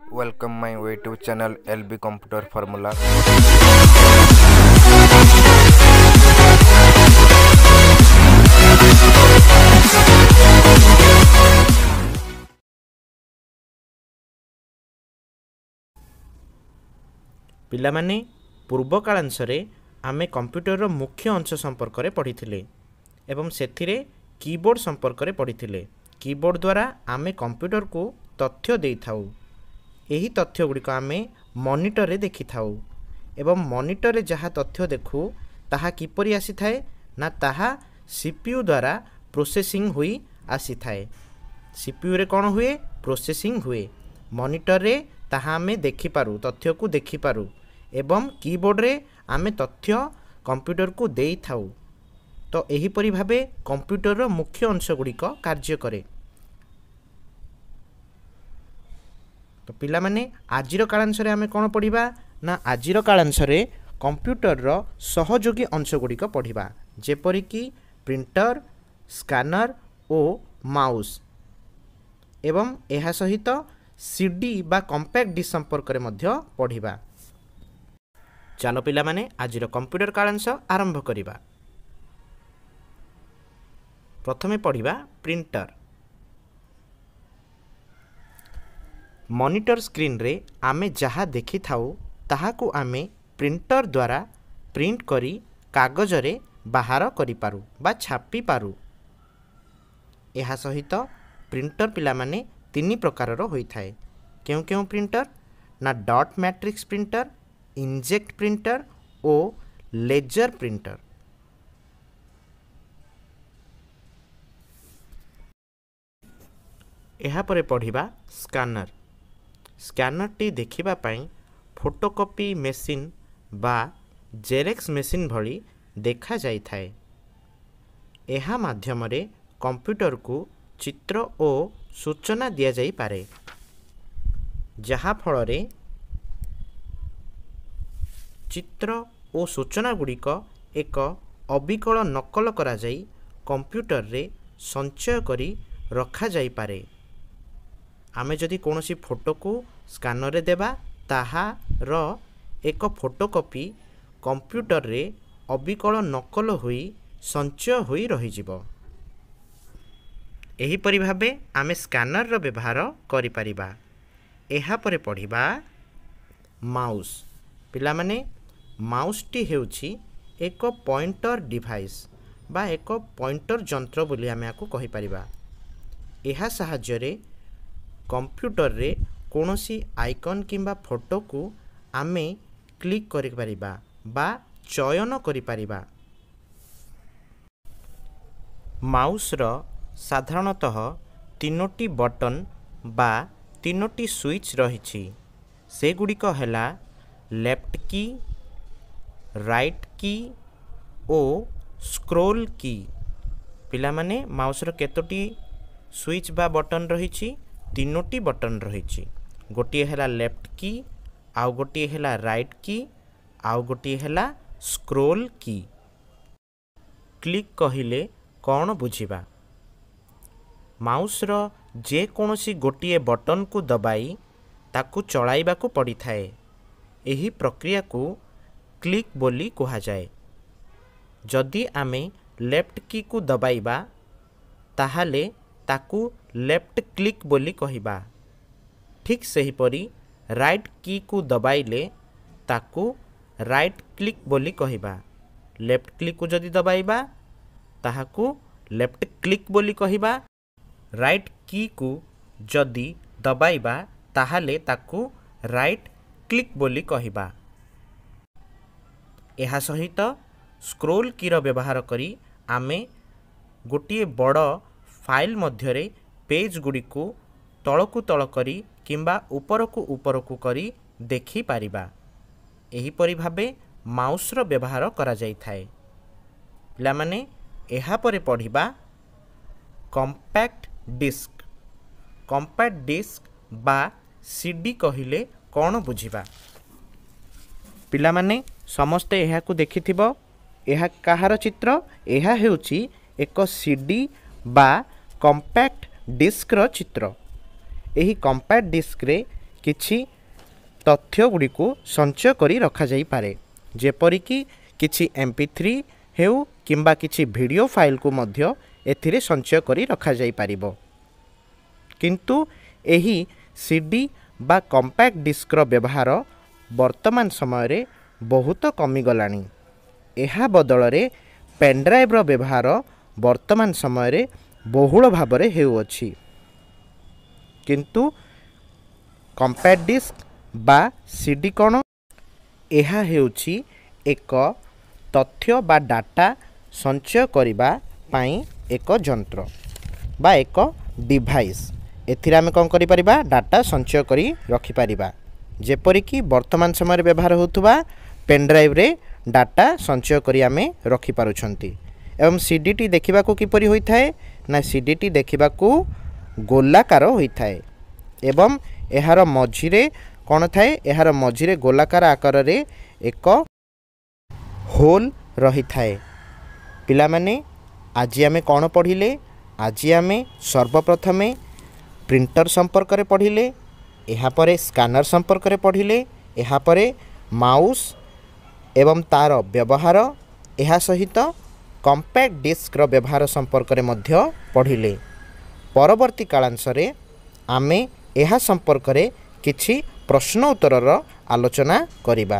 Welcome my YouTube channel LB Computer Formula. पिलामाने पूर्व कालांशरे आमे computer मुख्य अंश संपर्क में पढ़ी एवं सेथिरे कीबोर्ड संपर्क में पढ़ी। कीबोर्ड द्वारा आमे कंप्यूटर को तथ्य दे थाउ। एही तथ्य गुड़िक आमे मॉनिटर रे देखि थाउ एवं मॉनिटर रे जहाँ तथ्य देखु ताहा किपरि आसी थाए ना ताहा सीपीयू द्वारा प्रोसेसिंग हुई आसी थाए। सीपीयू रे कौन हुए प्रोसेसिंग हुए, मॉनिटर रे ताहा आमे देखि पारु, तथ्य को देखि पारु एवं कीबोर्ड रे आमे तथ्य कंप्यूटर को देई थाउ। तो एही परि भाबे कंप्यूटर रो मुख्य अंश गुड़िक कार्य करे। तो पिला माने आजिर कालांशरे आमे कौन पढ़िबा ना आजिर कालांशरे कंप्यूटर रो सहयोगी अंश गुड़िक पढ़िबा, जेपरि कि प्रिंटर, स्कैनर ओ माउस एवं एहा सहित सीडी बा कॉम्पैक्ट डिस्क संपर्क रे मध्य पढ़िबा। चलो पिला माने आजिर कंप्यूटर कालांश आरंभ करिबा। प्रथमे पढ़िबा प्रिंटर। मॉनिटर स्क्रीन रे आमे जहाँ देखि थाउ ताहाकु आमे प्रिंटर द्वारा प्रिंट करी कागज रे बाहर करि पारु बा छापी पारु। एहा सहित प्रिंटर पिला माने तीन प्रकार रो होई थाए। केउ केउ प्रिंटर ना dot matrix printer, inkjet printer ओ लेजर प्रिंटर। एहा परे पढ़िबा स्कैनर। स्कैनर टी देखिबा पई फोटोकॉपी मेसिन बा जेरेक्स मेसिन भली देखा जाई थाए। एहा माध्यम रे कंप्यूटर को चित्र ओ सूचना दिया जाई पारे, जहा फल रे चित्र ओ सूचना गुड़िक एक अबिकल नकल करा जाई कंप्यूटर रे संचय करी रखा जाई पारे। आमे जदि कोनोसी फोटो को स्कैनर रे देबा ताहार एक फोटोकॉपी कंप्यूटर रे अबिकल नकल होई संचय होई रही जिवो। एही परि भाबे आमे स्कैनर रो व्यवहार करि परिबा। एहा परे पढ़िबा माउस। पिला माने माउस टी हेउची एक पॉइंटर डिवाइस बा एक पॉइंटर जंत्र बोली आमे आकु कहि परिबा। एहा सहाय्य रे कंप्यूटर रे कोनोसी आइकन किंबा फोटो को आमे क्लिक करि परिबा बा चयन करि परिबा। माउस रो साधारणतः तीनोटी बटन बा तीनोटी स्विच रहिछि। से गुड़िक हैला लेफ्ट की, राइट की ओ स्क्रोल की। पिला माने माउस रो केतोटी स्विच बा बटन रहिछि, तीनोटी बटन रहिछि। गोटिए हैला लेफ्ट की, आउ गोटिए हैला राइट की, आउ गोटिए हैला स्क्रोल की। क्लिक कहिले कौन बुझिबा? माउस रो जे कोनोसी गोटिए बटन को दबाई ताकू चलाइबा को पड़ी थाए। एही प्रक्रिया को क्लिक बोली कहा जाए। जदि आमे लेफ्ट की को दबाइबा ताहाले ताकू लेफ्ट क्लिक बोली कहिबा। ठीक सही परी राइट की को दबाइले ताकू राइट क्लिक बोली कहिबा। लेफ्ट क्लिक को जदि दबाइबा ताहाकू लेफ्ट क्लिक बोली कहिबा। राइट की को जदि दबाइबा ताहाले ताकू राइट क्लिक बोली कहिबा। एहा सहित स्क्रोल की रो व्यवहार करी आमे गोटिए बड़ फाइल मध्यरे पेज गुड़ी को तलकू तल करी किंबा उपरकू उपरकू करी देखि पारिबा। एही परि भाबे माउस रो व्यवहार करा जाई थाए। पिला माने एहा परे पढ़िबा कॉम्पैक्ट डिस्क। कॉम्पैक्ट डिस्क बा सीडी कहिले कौन बुझिबा? पिला माने समस्ते एहा को देखिथिबो। एहा काहार चित्र? एहा हेउची एक सीडी बा कॉम्पैक्ट डिस्क रो चित्र। एही कॉम्पैक्ट डिस्क रे କିଛି ତଥ୍ୟ ଗୁଡ଼ିକୁ ସଞ୍ଚୟ କରି ରଖାଯାଇପାରେ। ଯେପରିକି କିଛି MP3 ହେଉ କିମ୍ବା କିଛି ଭିଡ଼ିଓ ଫାଇଲକୁ ମଧ୍ୟ ଏଥିରେ ସଞ୍ଚୟ କରି ରଖାଯାଇପାରିବ। କିନ୍ତୁ ଏହି CD ବା କମ୍ପାକ୍ଟ ଡିସ୍କର ବ୍ୟବହାର ବର୍ତ୍ତମାନ ସମୟରେ ବହୁତ କମିଗଲାଣି। ଏହା ବଦଳରେ ପେନ୍ଡ୍ରାଇଭ୍ର ବ୍ୟବହାର ବର୍ତ୍ତମାନ ସମୟରେ ବହୁଳ ଭାବରେ ହେଉଅଛି। କିନ୍ତୁ କମ୍ପାକ୍ଟ ଡିସ୍କ ବା CD କ'ଣ? ଏହା ହେଉଛି ଏକ ତଥ୍ୟ ବା ଡାଟା ସଞ୍ଚୟ କରିବା ପାଇଁ ଏକ ଯନ୍ତ୍ର ବା ଏକ ଡିଭାଇସ୍। ଏଥିରେ ଆମେ କ'ଣ କରିପାରିବା? ଡାଟା ସଞ୍ଚୟ କରି ରଖିପାରିବା। ଯେପରିକି ବର୍ତ୍ତମାନ ସମୟରେ ବ୍ୟବହାର ହେଉଥିବା ପେନ୍ଡ୍ରାଇଭ୍ରେ ଡାଟା ସଞ୍ଚୟ କରି ଆମେ ରଖିପାରୁଛନ୍ତି। ଏବଂ CDଟି ଦେଖିବାକୁ କିପରି ହୋଇଥାଏ? ନା CDଟି ଦେଖିବାକୁ ଗୋଲାକାର ହୋଇଥାଏ ଏବଂ ଏହାର ମଝିରେ କ'ଣ ଥାଏ? ଏହାର ମଝିରେ ଗୋଲାକାର ଆକାରରେ ଏକ ହୋଲ୍ ରହିଥାଏ। ପିଲାମାନେ, ଆଜି ଆମେ କ'ଣ ପଢ଼ିଲେ? ଆଜି ଆମେ ସର୍ବପ୍ରଥମେ ପ୍ରିଣ୍ଟର ସମ୍ପର୍କରେ ପଢ଼ିଲେ, ଏହାପରେ ସ୍କାନର ସମ୍ପର୍କରେ ପଢ଼ିଲେ, ଏହାପରେ ମାଉସ୍ ଏବଂ ତାର ବ୍ୟବହାର, ଏହା ସହିତ କମ୍ପାକ୍ଟ ଡିସ୍କର ବ୍ୟବହାର ସମ୍ପର୍କରେ ମଧ୍ୟ ପଢ଼ିଲେ। ପରବର୍ତ୍ତୀ କାଳାଂଶରେ ଆମେ ଏହା ସମ୍ପର୍କରେ କିଛି ପ୍ରଶ୍ନ ଉତ୍ତରର ଆଲୋଚନା କରିବା।